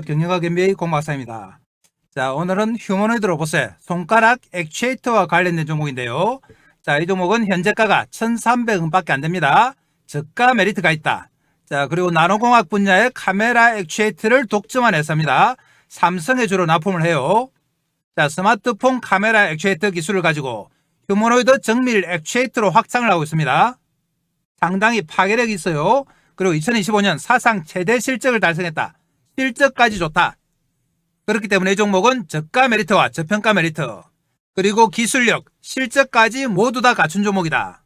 경영학 MBA 공박사입니다. 자, 오늘은 휴머노이드 로봇의 손가락 액추에이터와 관련된 종목인데요. 자, 이 종목은 현재가가 1,300원밖에 안 됩니다. 저가 메리트가 있다. 자, 그리고 나노공학 분야의 카메라 액추에이터를 독점한 회사입니다. 삼성에 주로 납품을 해요. 자, 스마트폰 카메라 액추에이터 기술을 가지고 휴머노이드 정밀 액추에이터로 확장을 하고 있습니다. 상당히 파괴력이 있어요. 그리고 2025년 사상 최대 실적을 달성했다. 실적까지 좋다. 그렇기 때문에 이 종목은 저가 메리트와 저평가 메리트, 그리고 기술력, 실적까지 모두 다 갖춘 종목이다.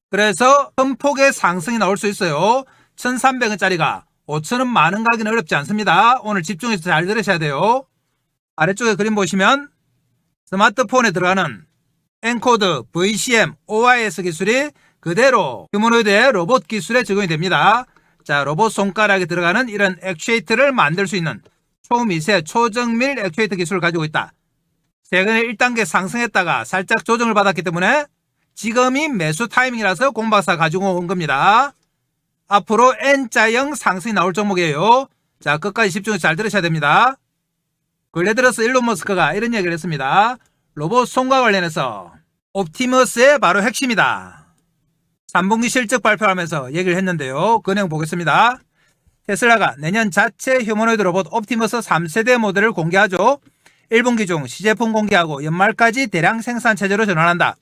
그래서 큰 폭의 상승이 나올 수 있어요. 1,300원짜리가 5,000원 많은 가기는 어렵지 않습니다. 오늘 집중해서 잘 들으셔야 돼요. 아래쪽에 그림 보시면 스마트폰에 들어가는 엔코드, VCM, OIS 기술이 그대로 휴머노이드의 로봇 기술에 적용이 됩니다. 자, 로봇 손가락에 들어가는 이런 액추에이터를 만들 수 있는 초미세, 초정밀 액추에이터 기술을 가지고 있다. 최근에 1단계 상승했다가 살짝 조정을 받았기 때문에 지금이 매수 타이밍이라서 공박사 가지고 온 겁니다. 앞으로 N자형 상승이 나올 종목이에요. 자, 끝까지 집중해서 잘 들으셔야 됩니다. 근래 들어서 일론 머스크가 이런 얘기를 했습니다. 로봇 손과 관련해서 옵티머스의 바로 핵심이다. 3분기 실적 발표하면서 얘기를 했는데요. 그 내용 보겠습니다. 테슬라가 내년 자체 휴머노이드 로봇 옵티머스 3세대 모델을 공개하죠. 1분기 중 시제품 공개하고 연말까지 대량 생산 체제로 전환한다.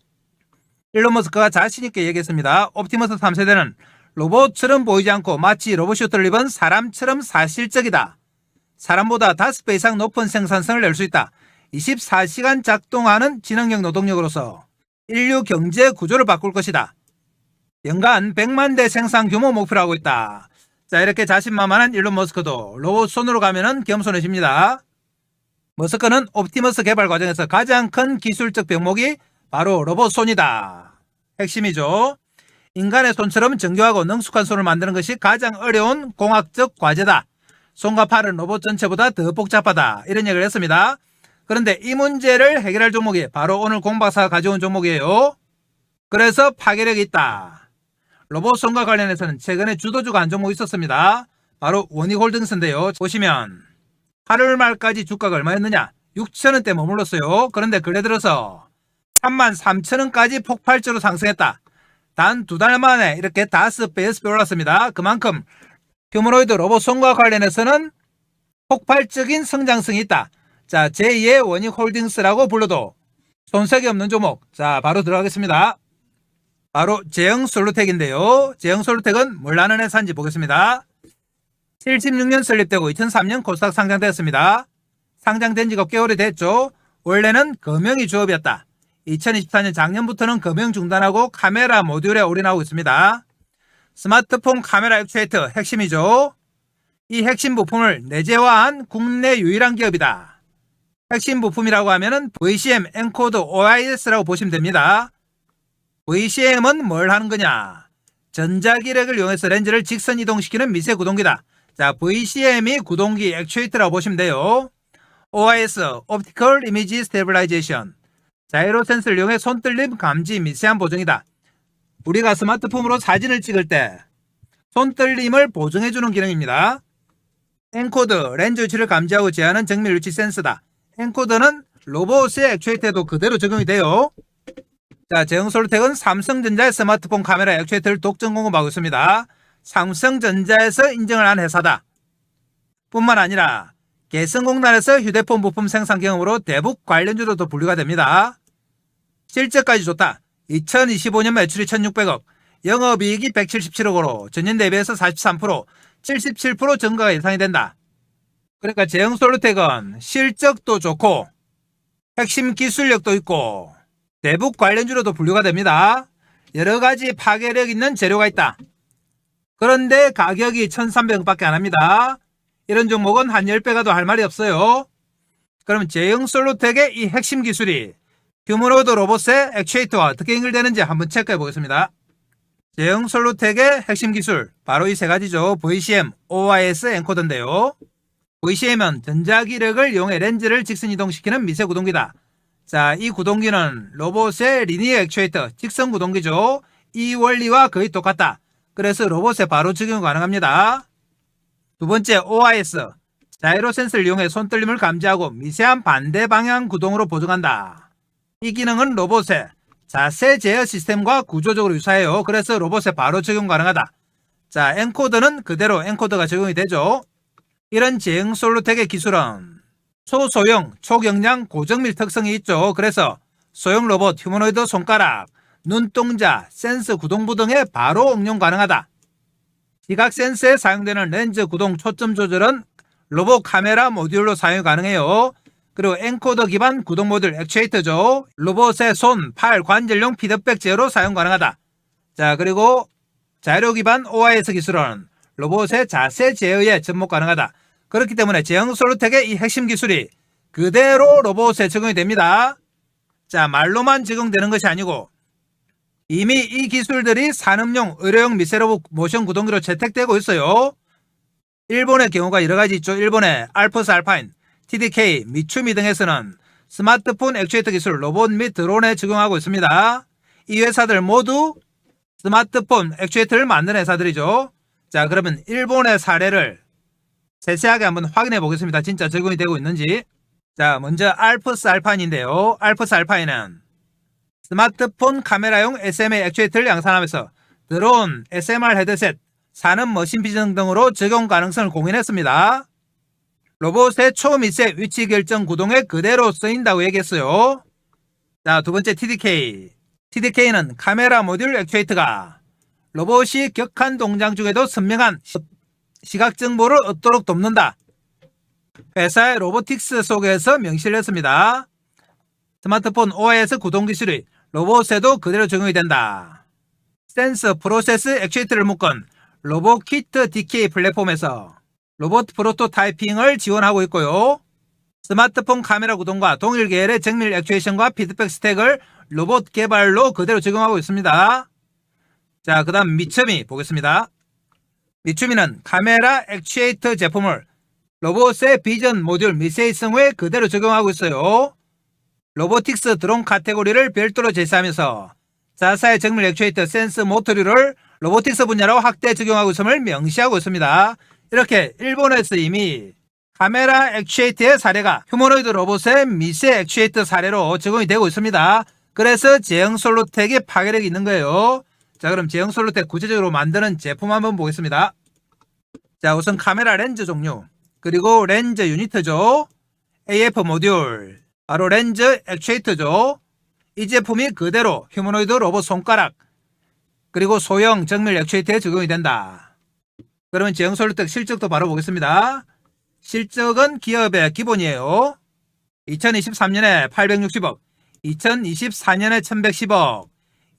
일론 머스크가 자신있게 얘기했습니다. 옵티머스 3세대는 로봇처럼 보이지 않고 마치 로봇슈트를 입은 사람처럼 사실적이다. 사람보다 5배 이상 높은 생산성을 낼 수 있다. 24시간 작동하는 지능형 노동력으로서 인류 경제 구조를 바꿀 것이다. 연간 100만 대 생산 규모 목표로 하고 있다. 자, 이렇게 자신만만한 일론 머스크도 로봇 손으로 가면은 겸손해집니다. 머스크는 옵티머스 개발 과정에서 가장 큰 기술적 병목이 바로 로봇 손이다. 핵심이죠. 인간의 손처럼 정교하고 능숙한 손을 만드는 것이 가장 어려운 공학적 과제다. 손과 팔은 로봇 전체보다 더 복잡하다. 이런 얘기를 했습니다. 그런데 이 문제를 해결할 종목이 바로 오늘 공박사가 가져온 종목이에요. 그래서 파괴력이 있다. 로봇 손과 관련해서는 최근에 주도주가 한 종목 있었습니다. 바로 원익홀딩스인데요. 보시면 8월 말까지 주가가 얼마였느냐? 6,000원대 머물렀어요. 그런데 근래 들어서 33,000원까지 폭발적으로 상승했다. 단 2달 만에 이렇게 5배, 6배 올랐습니다. 그만큼 휴머노이드 로봇 손과 관련해서는 폭발적인 성장성이 있다. 자, 제2의 원익홀딩스라고 불러도 손색이 없는 종목. 자, 바로 들어가겠습니다. 바로 제형솔루텍인데요. 제형솔루텍은 뭘 하는 회사인지 보겠습니다. 76년 설립되고 2003년 코스닥 상장되었습니다. 상장된 지가 꽤 오래됐죠. 원래는 금형이 주업이었다. 2024년 작년부터는 금형 중단하고 카메라 모듈에 올인하고 있습니다. 스마트폰 카메라 액추에이터 핵심이죠. 이 핵심 부품을 내재화한 국내 유일한 기업이다. 핵심 부품이라고 하면은 VCM, 엔코드, OIS라고 보시면 됩니다. VCM은 뭘 하는 거냐? 전자기력을 이용해서 렌즈를 직선 이동시키는 미세 구동기다. 자, VCM이 구동기 액추에이터라고 보시면 돼요. OIS, Optical Image Stabilization. 자이로 센서를 이용해 손떨림 감지 미세한 보정이다. 우리가 스마트폰으로 사진을 찍을 때 손떨림을 보정해주는 기능입니다. 엔코드, 렌즈 위치를 감지하고 제어하는 정밀 위치 센서다. 엔코드는 로봇의 액추에이터에도 그대로 적용이 돼요. 자, 제형솔루텍은 삼성전자의 스마트폰 카메라 액추에이터를 독점 공급하고 있습니다. 삼성전자에서 인정을 한 회사다. 뿐만 아니라 개성공단에서 휴대폰 부품 생산 경험으로 대북 관련주로도 분류가 됩니다. 실적까지 좋다. 2025년 매출이 1,600억, 영업이익이 177억으로 전년 대비해서 43%, 77% 증가가 예상이 된다. 그러니까 제형솔루텍은 실적도 좋고 핵심 기술력도 있고 대북 관련주로도 분류가 됩니다. 여러가지 파괴력 있는 재료가 있다. 그런데 가격이 1,300원밖에 안 합니다. 이런 종목은 한 10배가 더 할 말이 없어요. 그럼 제형솔루텍의 이 핵심 기술이 휴머노이드 로봇의 액추에이터와 어떻게 연결되는지 한번 체크해 보겠습니다. 제형솔루텍의 핵심 기술, 바로 이 세 가지죠. VCM, OIS, 엔코더인데요. VCM은 전자기력을 이용해 렌즈를 직선 이동시키는 미세 구동기다. 자, 이 구동기는 로봇의 리니어 액추에이터, 직선 구동기죠. 이 원리와 거의 똑같다. 그래서 로봇에 바로 적용 가능합니다. 두 번째 OIS, 자이로 센서를 이용해 손떨림을 감지하고 미세한 반대 방향 구동으로 보정한다. 이 기능은 로봇의 자세 제어 시스템과 구조적으로 유사해요. 그래서 로봇에 바로 적용 가능하다. 자, 엔코더는 그대로 엔코더가 적용이 되죠. 이런 제형 솔루텍의 기술은 초소형, 초경량, 고정밀 특성이 있죠. 그래서 소형 로봇, 휴머노이드 손가락, 눈동자, 센서 구동부 등에 바로 응용 가능하다. 시각 센서에 사용되는 렌즈 구동 초점 조절은 로봇 카메라 모듈로 사용 가능해요. 그리고 엔코더 기반 구동 모듈 액추에이터죠. 로봇의 손, 팔, 관절용 피드백 제어로 사용 가능하다. 자, 그리고 자이로 기반 OIS 기술은 로봇의 자세 제어에 접목 가능하다. 그렇기 때문에 제형 솔루텍의 이 핵심 기술이 그대로 로봇에 적용이 됩니다. 자, 말로만 적용되는 것이 아니고 이미 이 기술들이 산업용, 의료용 미세로봇 모션 구동기로 채택되고 있어요. 일본의 경우가 여러가지 있죠. 일본의 알프스 알파인, TDK, 미츠미 등에서는 스마트폰 액추에이터 기술 로봇 및 드론에 적용하고 있습니다. 이 회사들 모두 스마트폰 액추에이터를 만드는 회사들이죠. 자, 그러면 일본의 사례를 세세하게 한번 확인해 보겠습니다. 진짜 적용이 되고 있는지. 자, 먼저 알프스 알파인인데요. 알프스 알파인은 스마트폰 카메라용 SMA 액추에이터를 양산하면서 드론, SMR 헤드셋, 산업 머신 비전 등으로 적용 가능성을 공인했습니다. 로봇의 초미세 위치 결정 구동에 그대로 쓰인다고 얘기했어요. 자, 두 번째 TDK. TDK는 카메라 모듈 액추에이터가 로봇이 격한 동작 중에도 선명한 시각 정보를 얻도록 돕는다. 회사의 로보틱스 속에서 명시를 했습니다. 스마트폰 OS 구동 기술이 로봇에도 그대로 적용이 된다. 센서 프로세스 액추에이터를 묶은 로봇키트 DK 플랫폼에서 로봇 프로토타이핑을 지원하고 있고요. 스마트폰 카메라 구동과 동일 계열의 정밀 액추에이션과 피드백 스택을 로봇 개발로 그대로 적용하고 있습니다. 자, 그 다음 미츠미 보겠습니다. 미츠미는 카메라 액추에이터 제품을 로봇의 비전 모듈 미세이성에 그대로 적용하고 있어요. 로보틱스 드론 카테고리를 별도로 제시하면서 자사의 정밀 액추에이터 센스 모터류를 로보틱스 분야로 확대 적용하고 있음을 명시하고 있습니다. 이렇게 일본에서 이미 카메라 액추에이터의 사례가 휴머노이드 로봇의 미세 액추에이터 사례로 적용이 되고 있습니다. 그래서 제형 솔루텍이 파괴력이 있는 거예요. 자, 그럼 제형 솔루텍 구체적으로 만드는 제품 한번 보겠습니다. 자, 우선 카메라 렌즈 종류, 그리고 렌즈 유니트죠. AF 모듈, 바로 렌즈 액추에이터죠. 이 제품이 그대로 휴머노이드 로봇 손가락, 그리고 소형 정밀 액추에이터에 적용이 된다. 그러면 제형 솔루텍 실적도 바로 보겠습니다. 실적은 기업의 기본이에요. 2023년에 860억, 2024년에 1110억,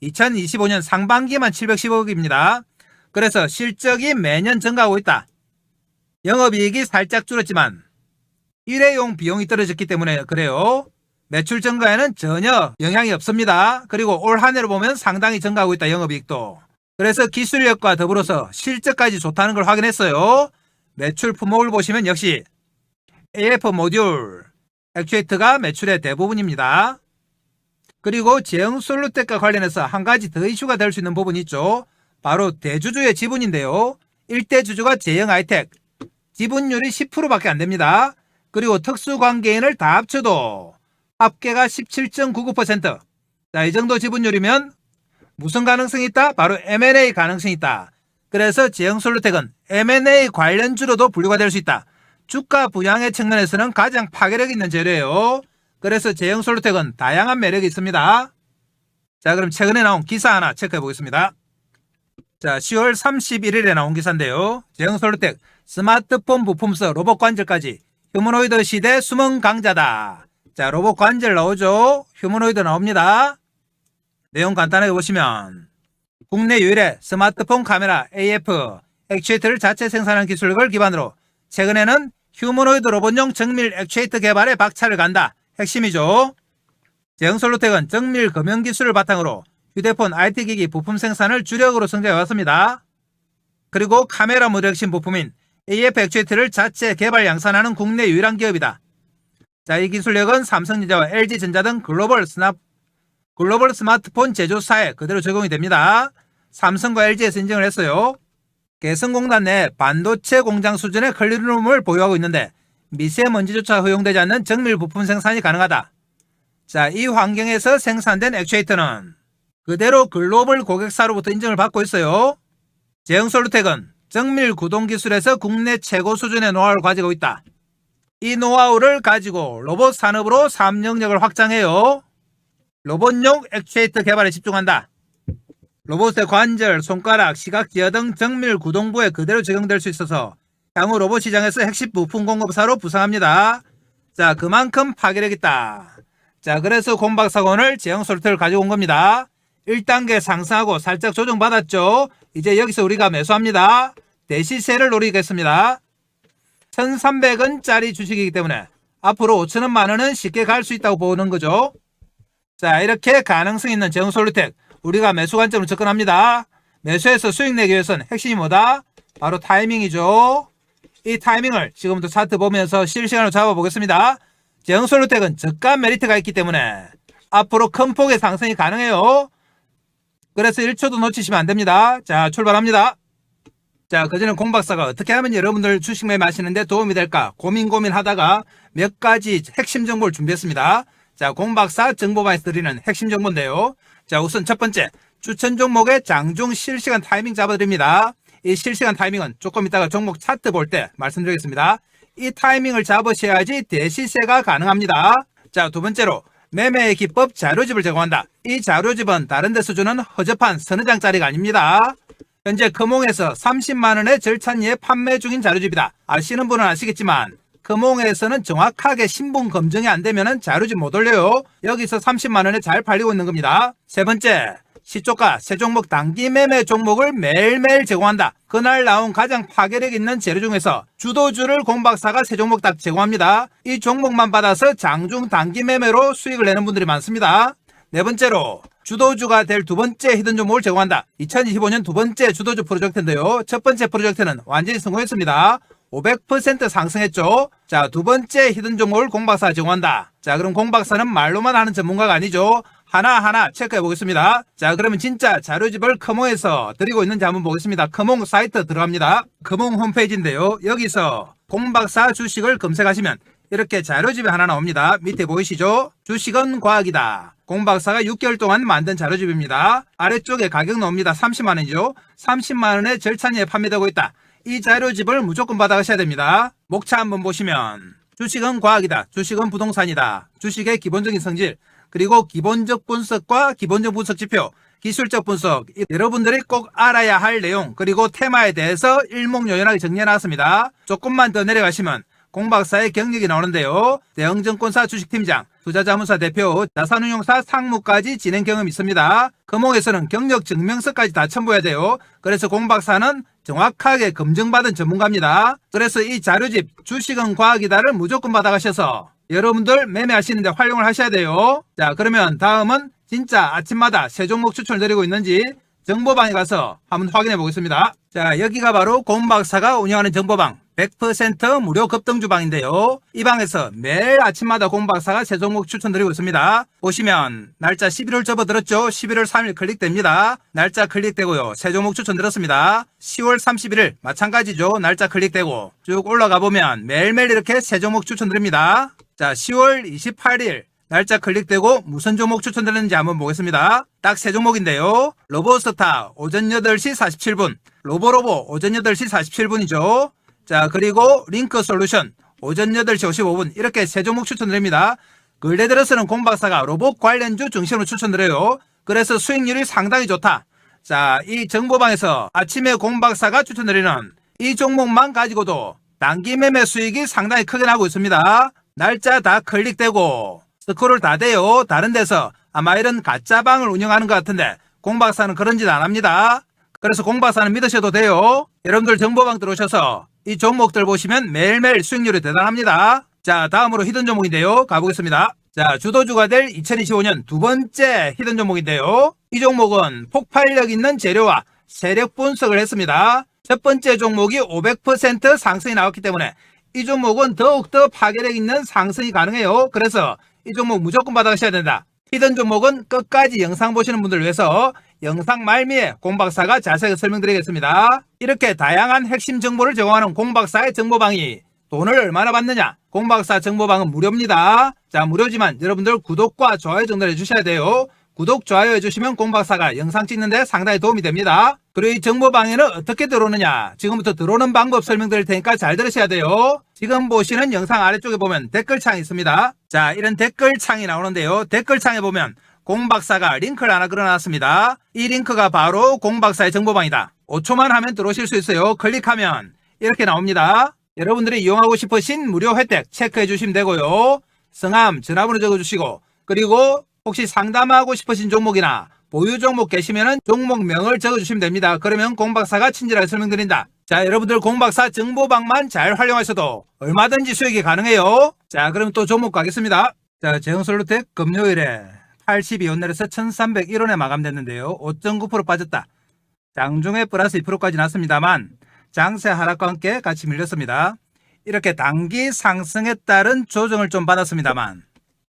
2025년 상반기만 710억입니다. 그래서 실적이 매년 증가하고 있다. 영업이익이 살짝 줄었지만 일회용 비용이 떨어졌기 때문에 그래요. 매출 증가에는 전혀 영향이 없습니다. 그리고 올 한 해로 보면 상당히 증가하고 있다. 영업이익도. 그래서 기술력과 더불어서 실적까지 좋다는 걸 확인했어요. 매출 품목을 보시면 역시 AF 모듈, 액추에이터가 매출의 대부분입니다. 그리고 제형 솔루텍과 관련해서 한 가지 더 이슈가 될 수 있는 부분이 있죠. 바로 대주주의 지분인데요. 1대 주주가 제형 아이텍, 지분율이 10%밖에 안 됩니다. 그리고 특수관계인을 다 합쳐도 합계가 17.99%. 자, 이 정도 지분율이면 무슨 가능성이 있다? 바로 M&A 가능성이 있다. 그래서 제형 솔루텍은 M&A 관련주로도 분류가 될 수 있다. 주가 부양의 측면에서는 가장 파괴력 있는 재료예요. 그래서 제형 솔루텍은 다양한 매력이 있습니다. 자, 그럼 최근에 나온 기사 하나 체크해 보겠습니다. 자, 10월 31일에 나온 기사인데요. 제형 솔루텍 스마트폰 부품서 로봇 관절까지 휴머노이드 시대 숨은 강자다. 자, 로봇 관절 나오죠. 휴머노이드 나옵니다. 내용 간단하게 보시면 국내 유일의 스마트폰 카메라 AF 액추에이터를 자체 생산하는 기술력을 기반으로 최근에는 휴머노이드 로봇용 정밀 액추에이터 개발에 박차를 간다. 핵심이죠. 제형 솔루텍은 정밀 검연 기술을 바탕으로 휴대폰 IT기기 부품 생산을 주력으로 성장해왔습니다. 그리고 카메라 모듈 핵심 부품인 AF 액추에이터를 자체 개발 양산하는 국내 유일한 기업이다. 자, 이 기술력은 삼성전자와 LG전자 등 글로벌 스마트폰 제조사에 그대로 적용이 됩니다. 삼성과 LG에서 인정을 했어요. 개성공단 내 반도체 공장 수준의 클린룸을 보유하고 있는데 미세먼지조차 허용되지 않는 정밀 부품 생산이 가능하다. 자, 이 환경에서 생산된 액추에이터는 그대로 글로벌 고객사로부터 인정을 받고 있어요. 제형솔루텍은 정밀 구동 기술에서 국내 최고 수준의 노하우를 가지고 있다. 이 노하우를 가지고 로봇 산업으로 사업 영역을 확장해요. 로봇용 액추에이터 개발에 집중한다. 로봇의 관절, 손가락, 시각지화 등 정밀 구동부에 그대로 적용될 수 있어서 향후 로봇 시장에서 핵심 부품 공급사로 부상합니다. 자, 그만큼 파괴력 있다. 자, 그래서 곰박사가 오늘 제형솔루텍을 가지고 온 겁니다. 1단계 상승하고 살짝 조정받았죠. 이제 여기서 우리가 매수합니다. 대시세를 노리겠습니다. 1,300원짜리 주식이기 때문에 앞으로 5,000원 만원은 쉽게 갈 수 있다고 보는 거죠. 자, 이렇게 가능성 있는 제형솔루텍 우리가 매수 관점으로 접근합니다. 매수해서 수익 내기 위해서는 핵심이 뭐다? 바로 타이밍이죠. 이 타이밍을 지금부터 차트 보면서 실시간으로 잡아보겠습니다. 제형솔루텍은 저가 메리트가 있기 때문에 앞으로 큰 폭의 상승이 가능해요. 그래서 1초도 놓치시면 안됩니다. 자, 출발합니다. 자, 그전에 곰박사가 어떻게 하면 여러분들 주식 매매하시는데 도움이 될까 고민하다가 몇 가지 핵심 정보를 준비했습니다. 자, 곰박사 정보방에서 드리는 핵심 정보인데요. 자, 우선 첫 번째, 추천 종목의 장중 실시간 타이밍 잡아드립니다. 이 실시간 타이밍은 조금 이따가 종목 차트 볼 때 말씀드리겠습니다. 이 타이밍을 잡으셔야지 대시세가 가능합니다. 자, 두 번째로 매매의 기법 자료집을 제공한다. 이 자료집은 다른 데서 주는 허접한 서너 장짜리가 아닙니다. 현재 금홍에서 30만원의 절찬리에 판매 중인 자료집이다. 아시는 분은 아시겠지만 금홍에서는 정확하게 신분 검증이 안 되면 자료집 못 올려요. 여기서 30만원에 잘 팔리고 있는 겁니다. 세 번째, 시초가 새 종목 단기 매매 종목을 매일매일 제공한다. 그날 나온 가장 파괴력 있는 재료 중에서 주도주를 곰박사가 새 종목 딱 제공합니다. 이 종목만 받아서 장중 단기 매매로 수익을 내는 분들이 많습니다. 네 번째로 주도주가 될 두 번째 히든 종목을 제공한다. 2025년 두 번째 주도주 프로젝트인데요. 첫 번째 프로젝트는 완전히 성공했습니다. 500% 상승했죠. 자, 두 번째 히든 종목을 곰박사가 제공한다. 자, 그럼 곰박사는 말로만 하는 전문가가 아니죠. 하나하나 체크해 보겠습니다. 자, 그러면 진짜 자료집을 금홍에서 드리고 있는지 한번 보겠습니다. 금홍 사이트 들어갑니다. 금홍 홈페이지인데요. 여기서 곰박사 주식을 검색하시면 이렇게 자료집이 하나 나옵니다. 밑에 보이시죠? 주식은 과학이다. 곰박사가 6개월 동안 만든 자료집입니다. 아래쪽에 가격 나옵니다. 30만원이죠. 30만원에 절찬리에 판매되고 있다. 이 자료집을 무조건 받아가셔야 됩니다. 목차 한번 보시면 주식은 과학이다. 주식은 부동산이다. 주식의 기본적인 성질, 그리고 기본적 분석과 기본적 분석 지표, 기술적 분석, 여러분들이 꼭 알아야 할 내용, 그리고 테마에 대해서 일목요연하게 정리해 놨습니다. 조금만 더 내려가시면 곰박사의 경력이 나오는데요. 대형증권사 주식팀장, 투자자문사 대표, 자산운용사 상무까지 진행 경험이 있습니다. 금홍에서는 경력 증명서까지 다 첨부해야 돼요. 그래서 곰박사는 정확하게 검증받은 전문가입니다. 그래서 이 자료집 주식은 과학이다를 무조건 받아가셔서 여러분들 매매하시는데 활용을 하셔야 돼요. 자, 그러면 다음은 진짜 아침마다 새 종목 추천을 드리고 있는지 정보방에 가서 한번 확인해 보겠습니다. 자, 여기가 바로 곰박사가 운영하는 정보방 100% 무료 급등주방인데요. 이 방에서 매일 아침마다 곰박사가 새 종목 추천드리고 있습니다. 보시면 날짜 11월 접어들었죠. 11월 3일 클릭됩니다. 날짜 클릭되고요. 새 종목 추천드렸습니다. 10월 31일 마찬가지죠. 날짜 클릭되고 쭉 올라가 보면 매일매일 이렇게 새 종목 추천드립니다. 자, 10월 28일 날짜 클릭되고 무슨 종목 추천드렸는지 한번 보겠습니다. 딱 세 종목인데요. 로보스타 오전 8시 47분, 로보로보 오전 8시 47분이죠. 자, 그리고 링크 솔루션 오전 8시 55분 이렇게 세 종목 추천드립니다. 근래 들어서는 곰박사가 로봇 관련주 중심으로 추천드려요. 그래서 수익률이 상당히 좋다. 자, 이 정보방에서 아침에 곰박사가 추천드리는 이 종목만 가지고도 단기 매매 수익이 상당히 크게 나고 있습니다. 날짜 다 클릭되고 스크롤 다 돼요. 다른 데서 아마 이런 가짜방을 운영하는 것 같은데 곰박사는 그런 짓 안 합니다. 그래서 곰박사는 믿으셔도 돼요. 여러분들 정보방 들어오셔서 이 종목들 보시면 매일매일 수익률이 대단합니다. 자, 다음으로 히든 종목인데요. 가보겠습니다. 자, 주도주가 될 2025년 두 번째 히든 종목인데요. 이 종목은 폭발력 있는 재료와 세력 분석을 했습니다. 첫 번째 종목이 500% 상승이 나왔기 때문에 이 종목은 더욱더 파괴력 있는 상승이 가능해요. 그래서 이 종목 무조건 받아가셔야 된다. 히든 종목은 끝까지 영상 보시는 분들을 위해서 영상 말미에 곰박사가 자세히 설명드리겠습니다. 이렇게 다양한 핵심 정보를 제공하는 곰박사의 정보방이 돈을 얼마나 받느냐? 공박사 정보방은 무료입니다. 자, 무료지만 여러분들 구독과 좋아요 정도를 해주셔야 돼요. 구독, 좋아요 해주시면 공박사가 영상 찍는데 상당히 도움이 됩니다. 그리고 이 정보방에는 어떻게 들어오느냐? 지금부터 들어오는 방법 설명드릴 테니까 잘 들으셔야 돼요. 지금 보시는 영상 아래쪽에 보면 댓글창이 있습니다. 자, 이런 댓글창이 나오는데요. 댓글창에 보면 공박사가 링크를 하나 걸어놨습니다. 이 링크가 바로 공박사의 정보방이다. 5초만 하면 들어오실 수 있어요. 클릭하면 이렇게 나옵니다. 여러분들이 이용하고 싶으신 무료 혜택 체크해 주시면 되고요. 성함, 전화번호 적어주시고, 그리고 혹시 상담하고 싶으신 종목이나 보유 종목 계시면은 종목명을 적어주시면 됩니다. 그러면 공박사가 친절하게 설명드린다. 자, 여러분들 공박사 정보방만 잘 활용하셔도 얼마든지 수익이 가능해요. 자, 그럼 또 종목 가겠습니다. 자, 제형솔루텍 금요일에 82원 내려서 1301원에 마감됐는데요. 5.9% 빠졌다. 장중에 플러스 2%까지 났습니다만 장세 하락과 함께 같이 밀렸습니다. 이렇게 단기 상승에 따른 조정을 좀 받았습니다만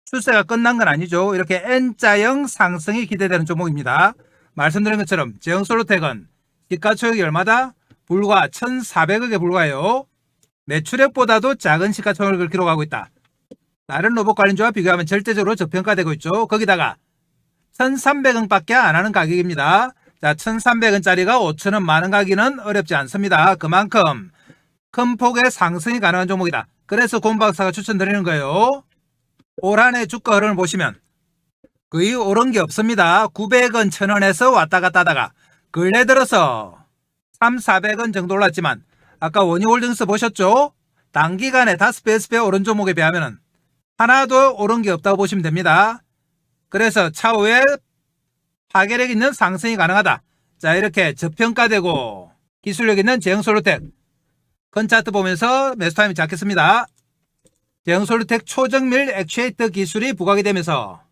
추세가 끝난 건 아니죠. 이렇게 N자형 상승이 기대되는 종목입니다. 말씀드린 것처럼 제형솔루텍은 시가총액이 얼마다? 불과 1,400억에 불과해요. 매출액보다도 작은 시가총액을 기록하고 있다. 다른 로봇 관련주와 비교하면 절대적으로 저평가되고 있죠. 거기다가 1,300원밖에 안 하는 가격입니다. 자, 1,300원짜리가 5,000원 많은 가기는 어렵지 않습니다. 그만큼 큰 폭의 상승이 가능한 종목이다. 그래서 공박사가 추천드리는 거예요. 올 한 해 주가 흐름을 보시면 거의 오른 게 없습니다. 900원, 1,000원에서 왔다 갔다 하다가 근래 들어서 3,400원 정도 올랐지만 아까 원희홀딩스 보셨죠? 단기간에 5배, 6배 오른 종목에 비하면 하나도 오른 게 없다고 보시면 됩니다. 그래서 차후에 파괴력 있는 상승이 가능하다. 자, 이렇게 저평가되고 기술력 있는 제형솔루텍 큰 차트 보면서 매수 타임을 잡겠습니다. 제형솔루텍 초정밀 액추에이터 기술이 부각이 되면서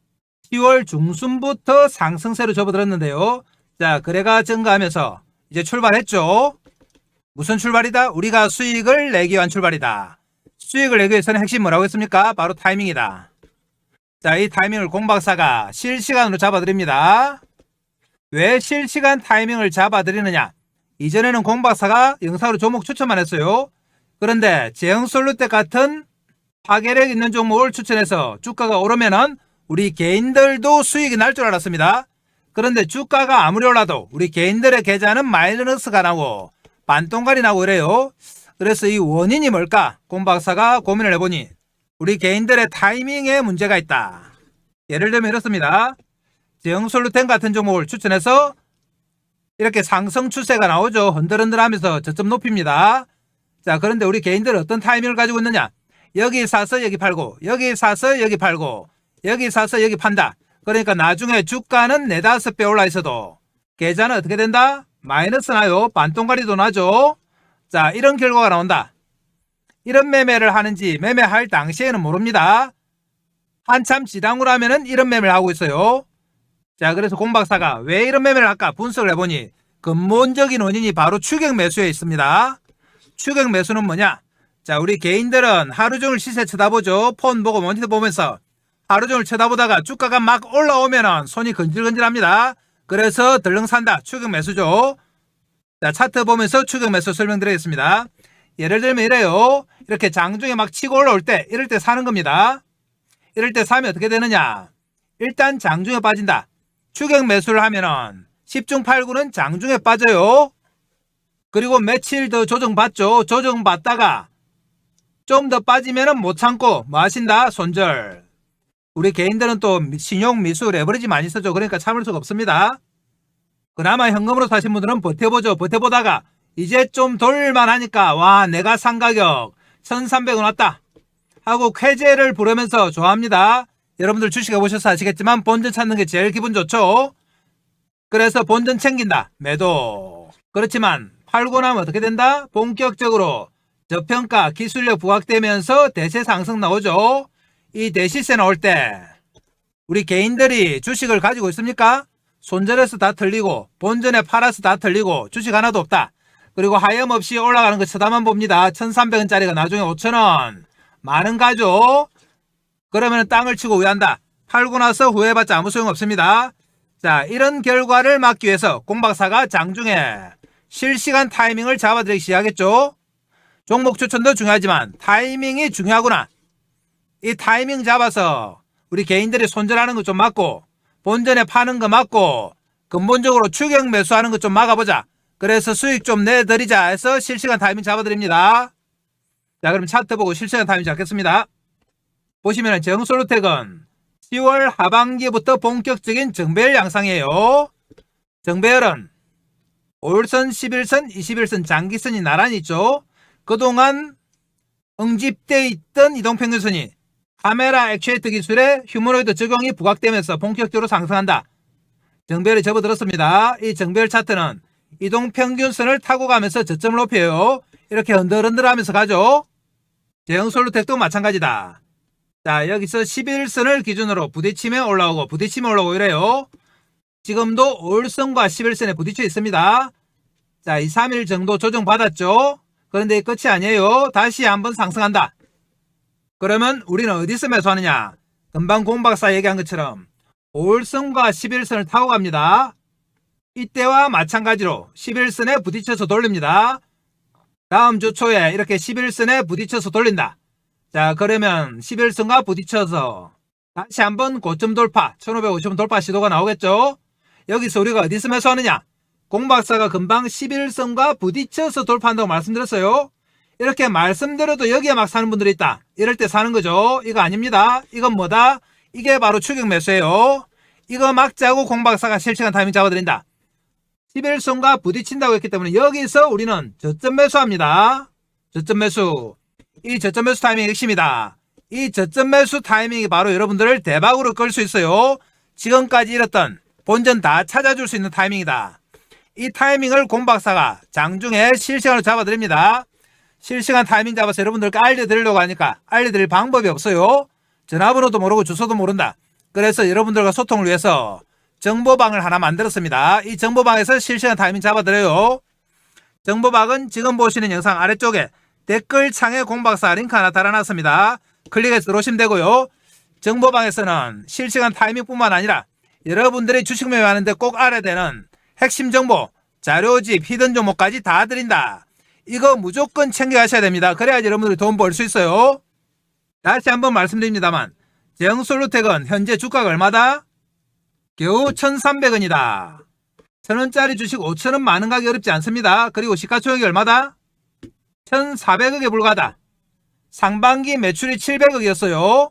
10월 중순부터 상승세로 접어들었는데요. 자, 거래가 증가하면서 이제 출발했죠. 무슨 출발이다? 우리가 수익을 내기 위한 출발이다. 수익을 내기 위해서는 핵심 뭐라고 했습니까? 바로 타이밍이다. 자, 이 타이밍을 공박사가 실시간으로 잡아드립니다. 왜 실시간 타이밍을 잡아드리느냐? 이전에는 공박사가 영상으로 종목 추천만 했어요. 그런데 제형솔루텍 같은 파괴력 있는 종목을 추천해서 주가가 오르면은 우리 개인들도 수익이 날 줄 알았습니다. 그런데 주가가 아무리 올라도 우리 개인들의 계좌는 마이너스가 나고 반동갈이 나고 이래요. 그래서 이 원인이 뭘까? 공박사가 고민을 해보니 우리 개인들의 타이밍에 문제가 있다. 예를 들면 이렇습니다. 제형솔루텍 같은 종목을 추천해서 이렇게 상승 추세가 나오죠. 흔들흔들하면서 저점 높입니다. 자, 그런데 우리 개인들은 어떤 타이밍을 가지고 있느냐? 여기 사서 여기 팔고, 여기 사서 여기 팔고, 여기 사서 여기 판다. 그러니까 나중에 주가는 4, 5배 올라 있어도 계좌는 어떻게 된다? 마이너스 나요. 반동가리도 나죠. 자, 이런 결과가 나온다. 이런 매매를 하는지 매매할 당시에는 모릅니다. 한참 지당으로 하면은 이런 매매를 하고 있어요. 자, 그래서 공박사가 왜 이런 매매를 할까 분석을 해보니 근본적인 원인이 바로 추격 매수에 있습니다. 추격 매수는 뭐냐? 자, 우리 개인들은 하루 종일 시세 쳐다보죠. 폰 보고 모니터 보면서 하루 종일 쳐다보다가 주가가 막 올라오면은 손이 건질건질합니다. 그래서 덜렁 산다. 추격 매수죠. 자, 차트 보면서 추격 매수 설명드리겠습니다. 예를 들면 이래요. 이렇게 장중에 막 치고 올라올 때 이럴 때 사는 겁니다. 이럴 때 사면 어떻게 되느냐? 일단 장중에 빠진다. 추격 매수를 하면은 10중 8구는 장중에 빠져요. 그리고 며칠 더 조정받죠. 조정받다가 좀 더 빠지면은 못 참고 뭐 하신다? 손절. 우리 개인들은 또 신용, 미수, 레버리지 많이 쓰죠. 그러니까 참을 수가 없습니다. 그나마 현금으로 사신 분들은 버텨보죠. 버텨보다가 이제 좀 돌만 하니까 와, 내가 산 가격 1,300원 왔다 하고 쾌재를 부르면서 좋아합니다. 여러분들 주식해 보셔서 아시겠지만 본전 찾는 게 제일 기분 좋죠. 그래서 본전 챙긴다. 매도. 그렇지만 팔고 나면 어떻게 된다? 본격적으로 저평가 기술력 부각되면서 대세 상승 나오죠. 이 대시세 나올 때 우리 개인들이 주식을 가지고 있습니까? 손절해서 다 털리고 본전에 팔아서 다 털리고 주식 하나도 없다. 그리고 하염없이 올라가는 거 쳐다만 봅니다. 1,300원짜리가 나중에 5,000원 많은 가죠. 그러면 땅을 치고 후회한다. 팔고 나서 후회해봤자 아무 소용없습니다. 자, 이런 결과를 막기 위해서 공박사가 장중에 실시간 타이밍을 잡아드리기 시작했죠. 종목 추천도 중요하지만 타이밍이 중요하구나. 이 타이밍 잡아서 우리 개인들이 손절하는 거 좀 막고 본전에 파는 거 막고 근본적으로 추격 매수하는 거 좀 막아보자. 그래서 수익 좀 내드리자 해서 실시간 타이밍 잡아드립니다. 자, 그럼 차트 보고 실시간 타이밍 잡겠습니다. 보시면 정솔루텍은 10월 하반기부터 본격적인 정배열 양상이에요. 정배열은 5일선, 11선, 21선 장기선이 나란히 있죠. 그동안 응집되어 있던 이동평균선이 카메라 액추에이터 기술의 휴머노이드 적용이 부각되면서 본격적으로 상승한다. 정배열이 접어들었습니다. 이 정배열 차트는 이동평균선을 타고 가면서 저점을 높여요. 이렇게 흔들흔들하면서 가죠. 제형솔루텍도 마찬가지다. 자, 여기서 11선을 기준으로 부딪히면 올라오고 이래요. 지금도 5일선과 11선에 부딪혀 있습니다. 자, 2, 3일 정도 조정받았죠. 그런데 끝이 아니에요. 다시 한번 상승한다. 그러면 우리는 어디서 매수하느냐? 금방 공박사 얘기한 것처럼 5일선과 11선을 타고 갑니다. 이때와 마찬가지로 11선에 부딪혀서 돌립니다. 다음 주 초에 이렇게 11선에 부딪혀서 돌린다. 자, 그러면 11선과 부딪혀서 다시 한번 고점 돌파, 1550원 돌파 시도가 나오겠죠? 여기서 우리가 어디서 매수하느냐? 공박사가 금방 11선과 부딪혀서 돌파한다고 말씀드렸어요. 이렇게 말씀드려도 여기에 막 사는 분들이 있다. 이럴 때 사는 거죠. 이거 아닙니다. 이건 뭐다? 이게 바로 추격 매수예요. 이거 막자고 공박사가 실시간 타이밍 잡아드린다. 11선과 부딪힌다고 했기 때문에 여기서 우리는 저점 매수합니다. 저점 매수. 이 저점 매수 타이밍이 핵심이다. 이 저점 매수 타이밍이 바로 여러분들을 대박으로 끌 수 있어요. 지금까지 잃었던 본전 다 찾아줄 수 있는 타이밍이다. 이 타이밍을 공박사가 장중에 실시간으로 잡아드립니다. 실시간 타이밍 잡아서 여러분들께 알려드리려고 하니까 알려드릴 방법이 없어요. 전화번호도 모르고 주소도 모른다. 그래서 여러분들과 소통을 위해서 정보방을 하나 만들었습니다. 이 정보방에서 실시간 타이밍 잡아드려요. 정보방은 지금 보시는 영상 아래쪽에 댓글창에 공박사 링크 하나 달아놨습니다. 클릭해서 들어오시면 되고요. 정보방에서는 실시간 타이밍뿐만 아니라 여러분들이 주식 매매하는데 꼭 알아야 되는 핵심 정보, 자료집, 히든 종목까지 다 드린다. 이거 무조건 챙겨가셔야 됩니다. 그래야지 여러분들이 돈 벌 수 있어요. 다시 한번 말씀드립니다만 제형솔루텍은 현재 주가가 얼마다? 겨우 1,300원이다. 1,000원짜리 주식 5,000원 많은 가격이 어렵지 않습니다. 그리고 시가총액이 얼마다? 1,400억에 불과하다. 상반기 매출이 700억이었어요.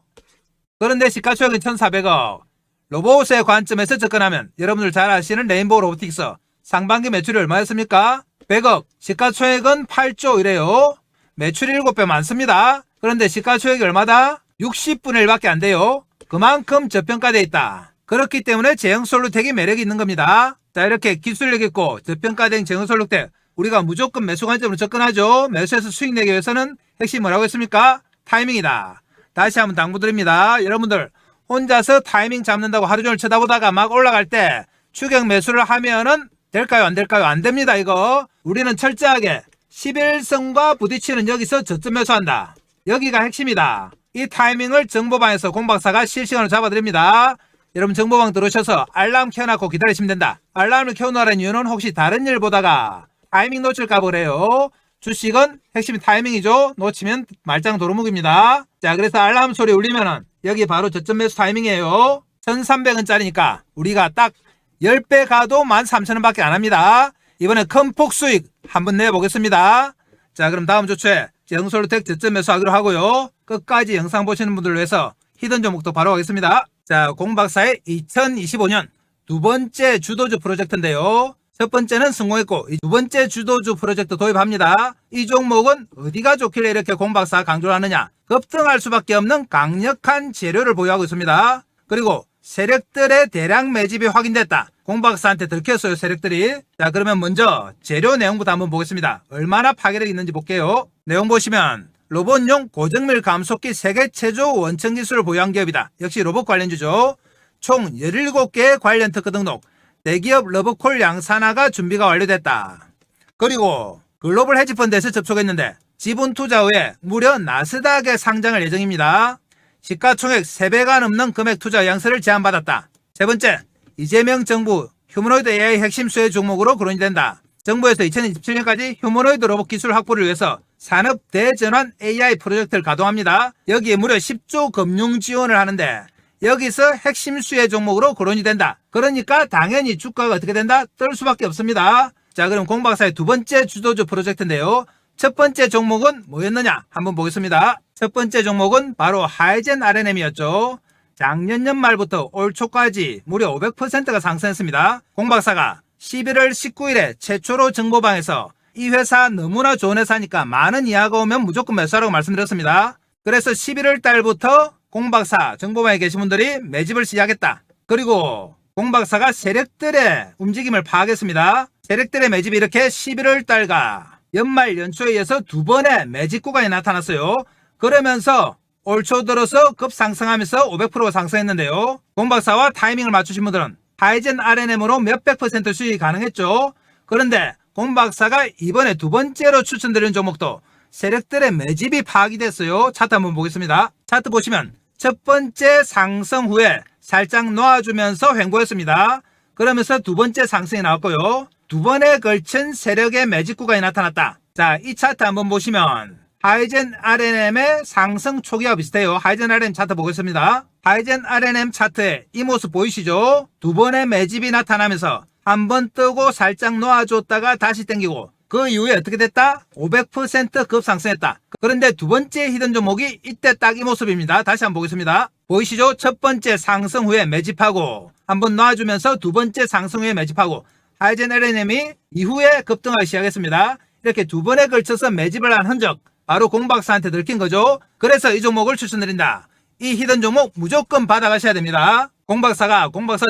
그런데 시가총액은 1,400억. 로봇의 관점에서 접근하면 여러분들 잘 아시는 레인보우 로보틱스 상반기 매출이 얼마였습니까? 100억. 시가총액은 8조 이래요. 매출이 7배 많습니다. 그런데 시가총액이 얼마다? 60분의 1밖에 안 돼요. 그만큼 저평가되어 있다. 그렇기 때문에 제형솔루텍이 매력이 있는 겁니다. 자, 이렇게 기술력 있고 저평가된 제형솔루텍 우리가 무조건 매수 관점으로 접근하죠. 매수해서 수익 내기 위해서는 핵심이 뭐라고 했습니까? 타이밍이다. 다시 한번 당부드립니다. 여러분들 혼자서 타이밍 잡는다고 하루 종일 쳐다보다가 막 올라갈 때 추격 매수를 하면은 될까요? 안 될까요? 안 됩니다. 이거 우리는 철저하게 11선과 부딪히는 여기서 저점 매수한다. 여기가 핵심이다. 이 타이밍을 정보방에서 공박사가 실시간으로 잡아드립니다. 여러분 정보방 들어오셔서 알람 켜놓고 기다리시면 된다. 알람을 켜놓으라는 이유는 혹시 다른 일 보다가 타이밍 놓칠까 그래요. 주식은 핵심이 타이밍이죠. 놓치면 말짱 도루묵입니다. 자, 그래서 알람 소리 울리면은 여기 바로 저점 매수 타이밍이에요. 1,300원짜리니까 우리가 딱 10배 가도 13,000원밖에 안 합니다. 이번에 큰 폭 수익 한번 내보겠습니다. 자, 그럼 다음 주 초에 제형솔루텍 저점 매수하기로 하고요. 끝까지 영상 보시는 분들을 위해서 히든 종목도 바로 하겠습니다. 자, 공박사의 2025년 두 번째 주도주 프로젝트인데요. 첫 번째는 성공했고 두 번째 주도주 프로젝트 도입합니다. 이 종목은 어디가 좋길래 이렇게 공박사가 강조를 하느냐? 급등할 수밖에 없는 강력한 재료를 보유하고 있습니다. 그리고 세력들의 대량 매집이 확인됐다. 공박사한테 들켰어요, 세력들이. 자, 그러면 먼저 재료 내용부터 한번 보겠습니다. 얼마나 파괴력이 있는지 볼게요. 내용 보시면 로봇용 고정밀 감속기 세계 최초 원천 기술을 보유한 기업이다. 역시 로봇 관련주죠. 총 17개의 관련 특허 등록, 대기업 러브콜 양산화가 준비가 완료됐다. 그리고 글로벌 헤지펀드에서 접촉했는데 지분 투자 후에 무려 나스닥에 상장할 예정입니다. 시가총액 3배가 넘는 금액 투자 의향서를 제안받았다. 세 번째, 이재명 정부 휴머노이드 AI 핵심 수혜 종목으로 거론이 된다. 정부에서 2027년까지 휴머노이드 로봇 기술 확보를 위해서 산업 대전환 AI 프로젝트를 가동합니다. 여기에 무려 10조 금융 지원을 하는데 여기서 핵심 수혜 종목으로 거론이 된다. 그러니까 당연히 주가가 어떻게 된다? 뜰 수밖에 없습니다. 자, 그럼 공박사의 두 번째 주도주 프로젝트인데요. 첫 번째 종목은 뭐였느냐? 한번 보겠습니다. 첫 번째 종목은 바로 하이젠 RNM이었죠. 작년 연말부터 올 초까지 무려 500%가 상승했습니다. 공박사가 11월 19일에 최초로 정보방에서 이 회사 너무나 좋은 회사니까 많은 이하가 오면 무조건 매수하라고 말씀드렸습니다. 그래서 11월 달부터 공박사 정보방에 계신 분들이 매집을 시작했다. 그리고 공박사가 세력들의 움직임을 파악했습니다. 세력들의 매집이 이렇게 11월 달과 연말 연초에 이어서 두 번의 매집 구간이 나타났어요. 그러면서 올 초 들어서 급상승하면서 500%가 상승했는데요. 공박사와 타이밍을 맞추신 분들은 하이젠 RNM으로 몇백 % 수익이 가능했죠. 그런데 공박사가 이번에 두 번째로 추천드리는 종목도 세력들의 매집이 파악이 됐어요. 차트 한번 보겠습니다. 차트 보시면 첫 번째 상승 후에 살짝 놓아주면서 횡보했습니다. 그러면서 두 번째 상승이 나왔고요. 두 번에 걸친 세력의 매집 구간이 나타났다. 자, 이 차트 한번 보시면 하이젠 RNM의 상승 초기와 비슷해요. 하이젠 RNM 차트 보겠습니다. 하이젠 RNM 차트에 이 모습 보이시죠? 두 번의 매집이 나타나면서 한 번 뜨고 살짝 놓아줬다가 다시 땡기고 그 이후에 어떻게 됐다? 500% 급상승했다. 그런데 두 번째 히든 종목이 이때 딱 이 모습입니다. 다시 한번 보겠습니다. 보이시죠? 첫 번째 상승 후에 매집하고 한번 놔주면서 두 번째 상승 후에 매집하고 하이젠 RNM이 이후에 급등하기 시작했습니다. 이렇게 두 번에 걸쳐서 매집을 한 흔적 바로 공박사한테 들킨 거죠. 그래서 이 종목을 추천드린다. 이 히든 종목 무조건 받아가셔야 됩니다. 공박사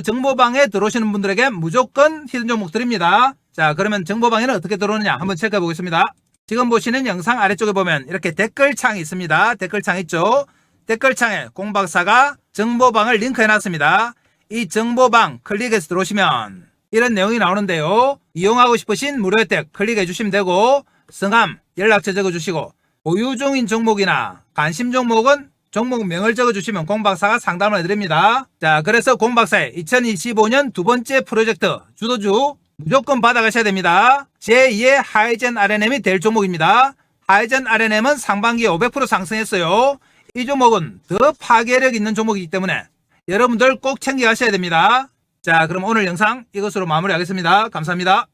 정보방에 들어오시는 분들에게 무조건 히든 종목 드립니다. 자, 그러면 정보방에는 어떻게 들어오느냐 한번 체크해 보겠습니다. 지금 보시는 영상 아래쪽에 보면 이렇게 댓글창이 있습니다. 댓글창 있죠. 댓글창에 공박사가 정보방을 링크해 놨습니다. 이 정보방 클릭해서 들어오시면 이런 내용이 나오는데요. 이용하고 싶으신 무료 혜택 클릭해 주시면 되고 성함, 연락처 적어주시고 보유 중인 종목이나 관심 종목은 종목명을 적어주시면 공박사가 상담을 해드립니다. 자, 그래서 공박사의 2025년 두 번째 프로젝트 주도주 무조건 받아가셔야 됩니다. 제2의 하이젠 RNM이 될 종목입니다. 하이젠 RNM은 상반기에 500% 상승했어요. 이 종목은 더 파괴력 있는 종목이기 때문에 여러분들 꼭 챙겨가셔야 됩니다. 자, 그럼 오늘 영상 이것으로 마무리하겠습니다. 감사합니다.